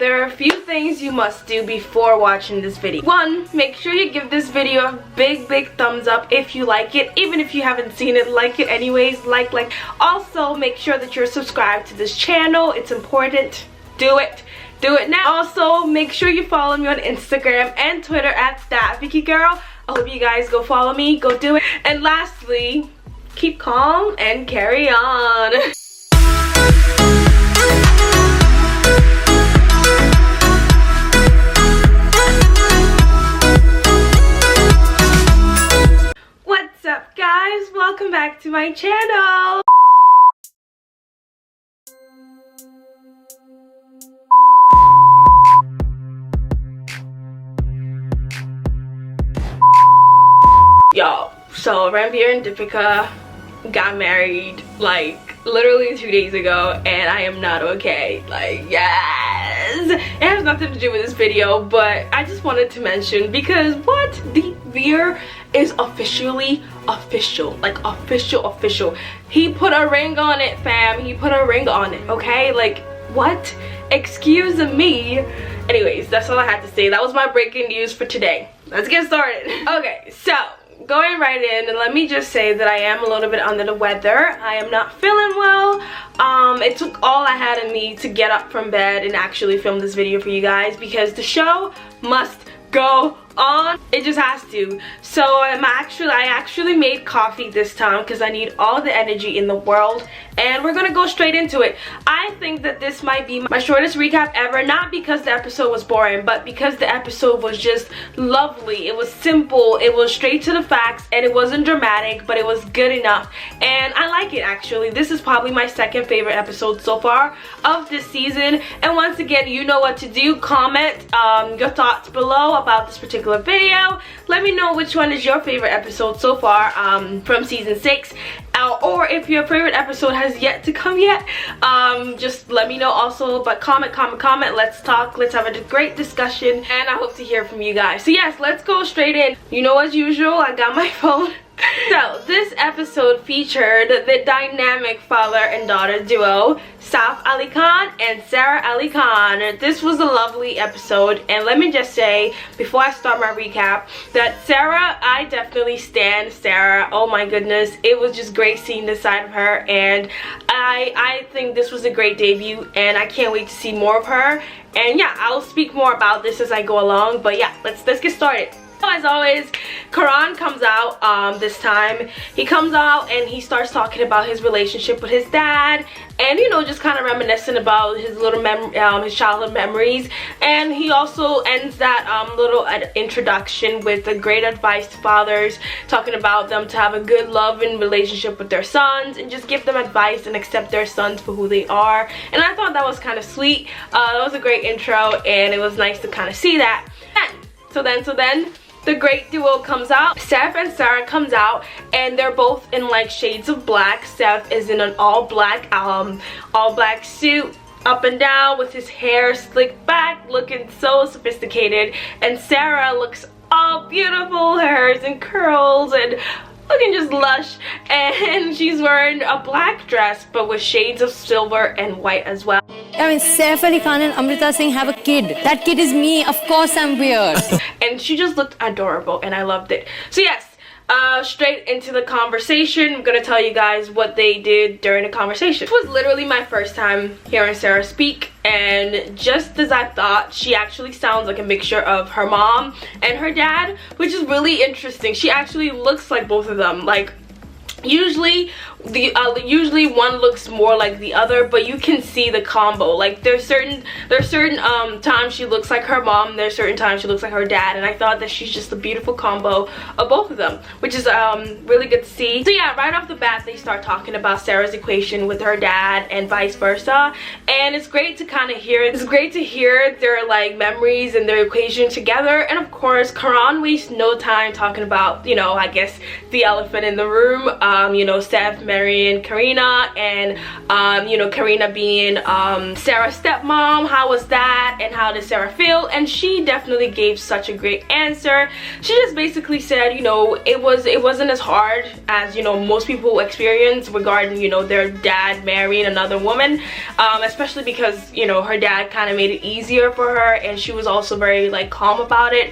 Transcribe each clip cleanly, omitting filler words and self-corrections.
there are a few things you must do before watching this video. One, make sure you give this video a big thumbs up if you like it. Even if you haven't seen it, like it anyways. Like. Also, make sure that you're subscribed to this channel. It's important. Do it now. Also, make sure you follow me on Instagram and Twitter at @VickeyGirl. I hope you guys go follow me, go do it. And lastly, keep calm and carry on. What's up, guys? Welcome back to my channel. Y'all, so Ranveer and Deepika got married like literally 2 days ago, and I am not okay. Like, yes, it has nothing to do with this video, but I just wanted to mention because what, the Veer is officially official, like official. He put a ring on it, fam. He put a ring on it, okay? Like, what? Excuse me. Anyways, that's all I had to say. That was my breaking news for today. Let's get started. Okay, so going right in, and let me just say that I am a little bit under the weather. I am not feeling well. It took all I had in me to get up from bed and actually film this video for you guys because the show must go on. It just has to. So I actually made coffee this time because I need all the energy in the world, and we're gonna go straight into it. I think that this might be my shortest recap ever, not because the episode was boring, but because the episode was just lovely. It was simple, it was straight to the facts, and it wasn't dramatic, but it was good enough, and I like it. Actually, this is probably my second favorite episode so far of this season. And once again, you know what to do. Comment your thoughts below about this particular video. Let me know which one is your favorite episode so far from season 6, or if your favorite episode has yet to come yet. Just let me know also. But comment. Let's talk, let's have a great discussion, and I hope to hear from you guys. So yes, let's go straight in. You know, as usual, I got my phone. So this episode featured the dynamic father and daughter duo, Saif Ali Khan and Sara Ali Khan. This was a lovely episode, and let me just say before I start my recap that Sara, I definitely stand Sara. Oh my goodness, it was just great seeing this side of her, and I think this was a great debut, and I can't wait to see more of her. And yeah, I'll speak more about this as I go along, but yeah, let's get started. As always, Karan comes out this time. He comes out and he starts talking about his relationship with his dad, and you know, just kind of reminiscing about his little his childhood memories. And he also ends that little introduction with a great advice to fathers, talking about them to have a good loving relationship with their sons and just give them advice and accept their sons for who they are. And I thought that was kind of sweet. That was a great intro, and it was nice to kind of see that. So then the great duo comes out. Saif and Sara comes out, and they're both in like shades of black. Saif is in an all black suit, up and down, with his hair slicked back, looking so sophisticated. And Sara looks all beautiful, her hair's in curls and looking just lush, and she's wearing a black dress but with shades of silver and white as well. I mean, Saif Ali Khan and Amrita Singh have a kid. That kid is me. Of course I'm weird. And she just looked adorable, and I loved it. So yes, straight into the conversation. I'm gonna tell you guys what they did during the conversation. This was literally my first time hearing Sara speak, and just as I thought, she actually sounds like a mixture of her mom and her dad, which is really interesting. She actually looks like both of them. Like, usually one looks more like the other, but you can see the combo. Like, there's certain times she looks like her mom, there's certain times she looks like her dad, and I thought that she's just a beautiful combo of both of them, which is really good to see. So yeah, right off the bat they start talking about Sara's equation with her dad and vice versa, and it's great to kind of hear their like memories and their equation together. And of course, Karan wastes no time talking about, you know, I guess the elephant in the room. You know, Saif marrying Karina, and you know, Karina being Sarah's stepmom. How was that, and how did Sarah feel? And she definitely gave such a great answer. She just basically said, you know, it wasn't as hard as, you know, most people experience regarding, you know, their dad marrying another woman, especially because, you know, her dad kind of made it easier for her, and she was also very like calm about it.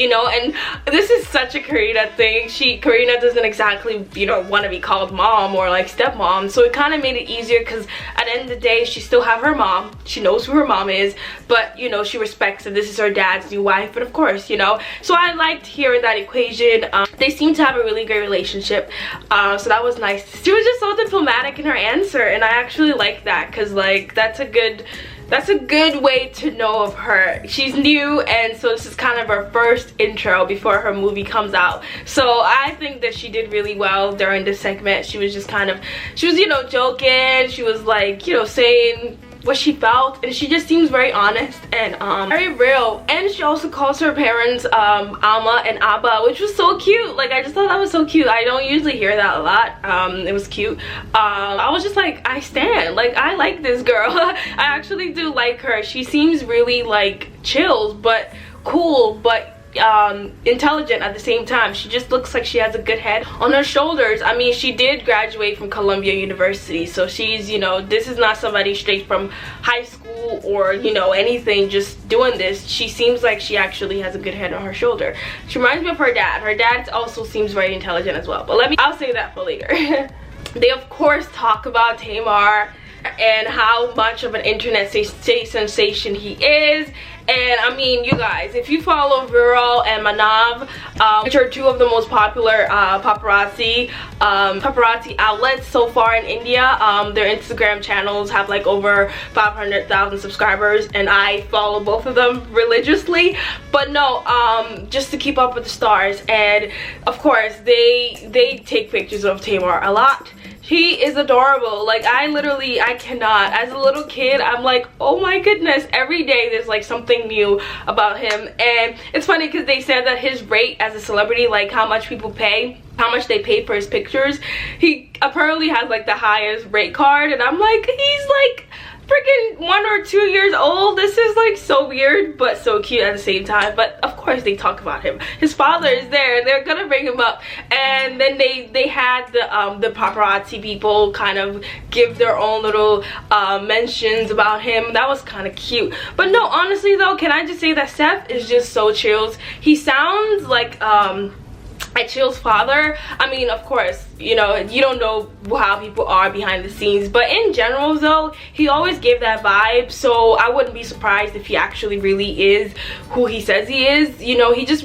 You know, and this is such a Karina thing. Karina doesn't exactly, you know, want to be called mom or like stepmom, so it kind of made it easier because at the end of the day, she still have her mom. She knows who her mom is, but you know, she respects that this is her dad's new wife. But of course, you know, so I liked hearing that equation. They seem to have a really great relationship, so that was nice. She was just so diplomatic in her answer, and I actually like that because like that's a good way to know of her. She's new, and so this is kind of her first intro before her movie comes out. So I think that she did really well during this segment. She was just kind of, she was, you know, joking. She was like, you know, saying what she felt, and she just seems very honest and very real. And she also calls her parents Ama and Abba, which was so cute. Like, I just thought that was so cute. I don't usually hear that a lot. It was cute. I was just like, I stand, like, I like this girl. I actually do like her. She seems really like chill but cool, but intelligent at the same time. She just looks like she has a good head on her shoulders. I mean, she did graduate from Columbia University, so she's, you know, this is not somebody straight from high school or, you know, anything just doing this. She seems like she actually has a good head on her shoulder. She reminds me of her dad. Her dad also seems very intelligent as well, but I'll say that for later. They of course talk about Tamar and how much of an internet sensation he is. And I mean, you guys, if you follow Viral and Manav, which are two of the most popular paparazzi outlets so far in India, their Instagram channels have like over 500,000 subscribers, and I follow both of them religiously. But no, just to keep up with the stars. And of course, they take pictures of Tamar a lot. He is adorable. Like, I cannot. As a little kid, I'm like, oh my goodness, every day there's like something new about him. And it's funny because they said that his rate as a celebrity, like how much people pay, how much they pay for his pictures, he apparently has like the highest rate card. And I'm like, he's like freaking 1 or 2 years old. This is like so weird but so cute at the same time. But of course they talk about him. His father is there. They're gonna bring him up, and then they had the paparazzi people kind of give their own little mentions about him. That was kind of cute. But no, honestly though, can I just say that Saif is just so chills. He sounds like Chill's father. I mean, of course, you know, you don't know how people are behind the scenes, but in general though, he always gave that vibe. So I wouldn't be surprised if he actually really is who he says he is. You know, he just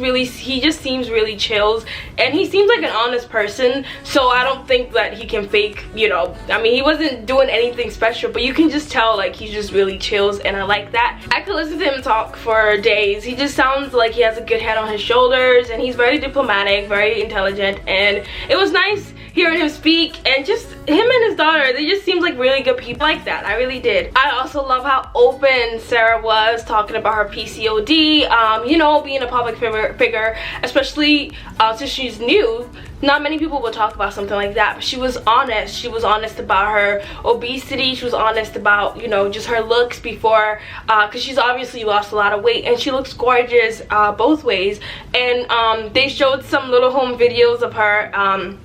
seems really chills, and he seems like an honest person. So I don't think that he can fake, you know, I mean, he wasn't doing anything special, but you can just tell like he just really chills, and I like that. I could listen to him talk for days. He just sounds like he has a good head on his shoulders, and he's very diplomatic, very intelligent, and it was nice hearing him speak. And just him and his daughter, they just seemed like really good people. Like that, I really did. I also love how open Sara was talking about her PCOD, you know, being a public figure, especially since she's new. Not many people will talk about something like that, but she was honest. She was honest about her obesity. She was honest about, you know, just her looks before, because she's obviously lost a lot of weight, and she looks gorgeous both ways. And they showed some little home videos of her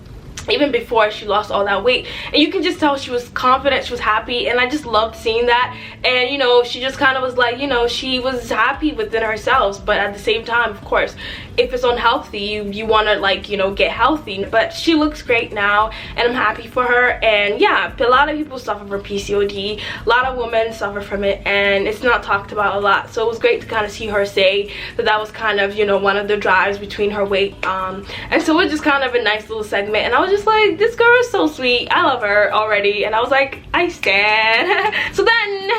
even before she lost all that weight, and you can just tell she was confident, she was happy, and I just loved seeing that. And you know, she just kind of was like, you know, she was happy within herself, but at the same time, of course, if it's unhealthy, you want to, like, you know, get healthy. But she looks great now, and I'm happy for her. And yeah, a lot of people suffer from PCOD, a lot of women suffer from it, and it's not talked about a lot. So it was great to kind of see her say that that was kind of, you know, one of the drives between her weight, and so it was just kind of a nice little segment. And I was just like, this girl is so sweet. I love her already, and I was like, I stan. So then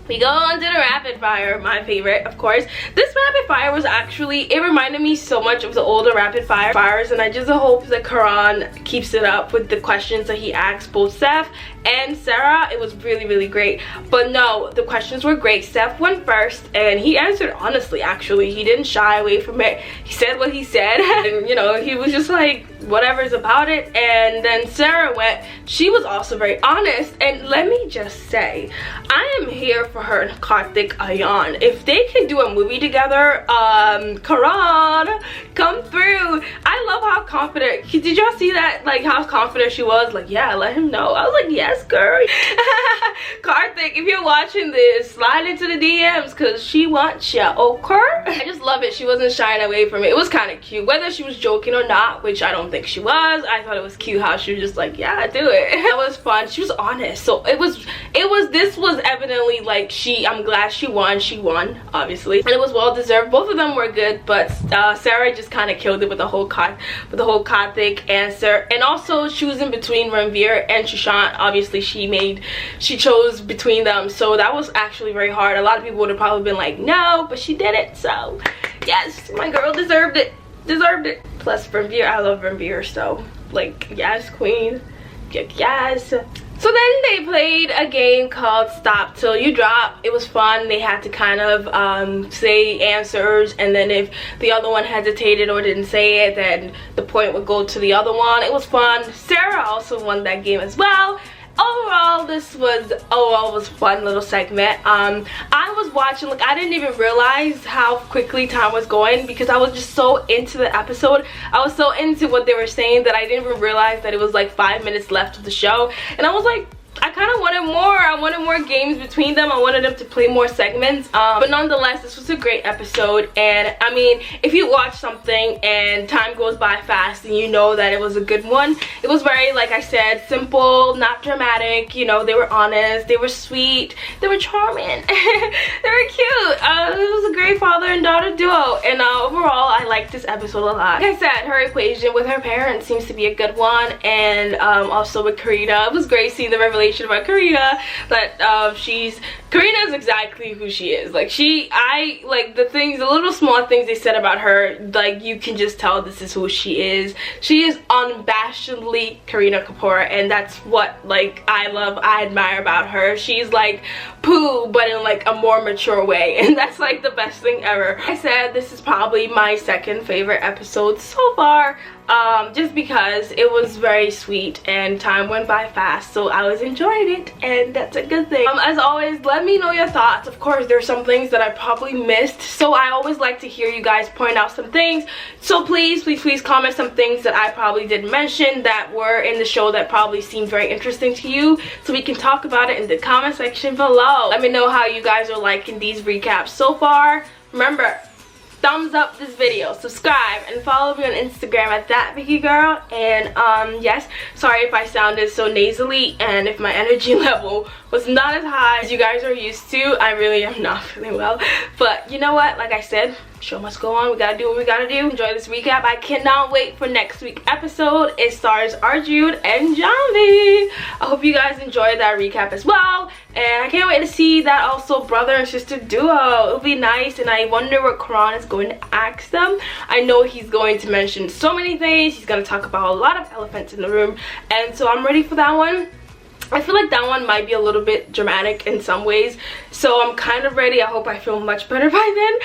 we go on to the rapid fire, my favorite, of course. This rapid fire was actually, it reminded me so much of the older rapid fires, and I just hope that Karan keeps it up with the questions that he asked both Saif and Sara. It was really, really great. But no, the questions were great. Saif went first, and he answered honestly, actually. He didn't shy away from it. He said what he said, and you know, he was just like, whatever's about it. And then Sara went. She was also very honest, and let me just say, I am here for her and Karthik Ayan. If they can do a movie together, Karan, come through. I love how confident, did y'all see that, like how confident she was? Like, yeah, let him know. I was like, yes girl. Karthik, if you're watching this, slide into the DMs because she wants ya, okay? I just love it. She wasn't shying away from it. It was kind of cute, whether she was joking or not, which I don't think she was. I thought it was cute how she was just like, yeah, do it. That was fun. She was honest. So this was evidently like, I'm glad she won, obviously, and it was well deserved. Both of them were good, but Sara just kind of killed it with the whole Karthik answer, and also choosing between Ranveer and Sushant. Obviously she chose between them, so that was actually very hard. A lot of people would have probably been like no, but she did it, so yes, my girl deserved it. Plus Ranveer, I love Ranveer, so like, yes queen, yes. So then they played a game called Stop Till You Drop. It was fun. They had to kind of say answers, and then if the other one hesitated or didn't say it, then the point would go to the other one. It was fun. Sara also won that game as well. Overall, this was a fun little segment. I was watching, like, I didn't even realize how quickly time was going because I was just so into the episode. I was so into what they were saying that I didn't even realize that it was like 5 minutes left of the show, and I was like, I kind of wanted more. I wanted more games between them. I wanted them to play more segments. But nonetheless, this was a great episode. And I mean, if you watch something and time goes by fast, and you know that it was a good one. It was very, like I said, simple, not dramatic. You know, they were honest, they were sweet, they were charming, they were cute. It was a great father and daughter duo. And overall, I liked this episode a lot. Like I said, her equation with her parents seems to be a good one. And also with Karina, it was great seeing the revelation about Karina, that Karina is exactly who she is. Like, I like the little small things they said about her, like, you can just tell this is who she is. She is unabashedly Kareena Kapoor, and that's what, like, I admire about her. She's like Pooh, but in like a more mature way, and that's like the best thing ever. I said this is probably my second favorite episode so far, just because it was very sweet and time went by fast, so I was enjoying it, and that's a good thing. As always, let me know your thoughts. Of course, there's some things that I probably missed, so I always like to hear you guys point out some things. So please comment some things that I probably didn't mention that were in the show that probably seemed very interesting to you, so we can talk about it in the comment section below. Let me know how you guys are liking these recaps so far. Remember, thumbs up this video, subscribe, and follow me on Instagram at @VickeyGirl. And yes, sorry if I sounded so nasally and if my energy level was not as high as you guys are used to. I really am not feeling well, but you know what, like I said, show must go on. We gotta do what we gotta do. Enjoy this recap. I cannot wait for next week's episode. It stars Arjun and Janvi. I hope you guys enjoyed that recap as well, and I can't wait to see that also brother and sister duo. It'll be nice, and I wonder what Karan is going to ask them. I know he's going to mention so many things. He's gonna talk about a lot of elephants in the room, and so I'm ready for that one. I feel like that one might be a little bit dramatic in some ways, so I'm kind of ready. I hope I feel much better by then.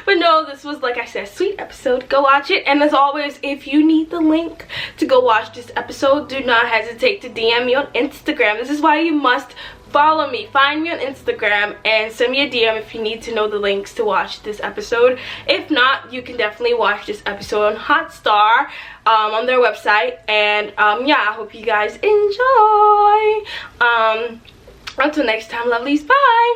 But no, this was, like I said, a sweet episode. Go watch it, and as always, if you need the link to go watch this episode, do not hesitate to DM me on Instagram. This is why you must follow me. Find me on Instagram and send me a DM if you need to know the links to watch this episode. If not, you can definitely watch this episode on Hotstar, on their website. And yeah, I hope you guys enjoy. Until next time, lovelies, bye.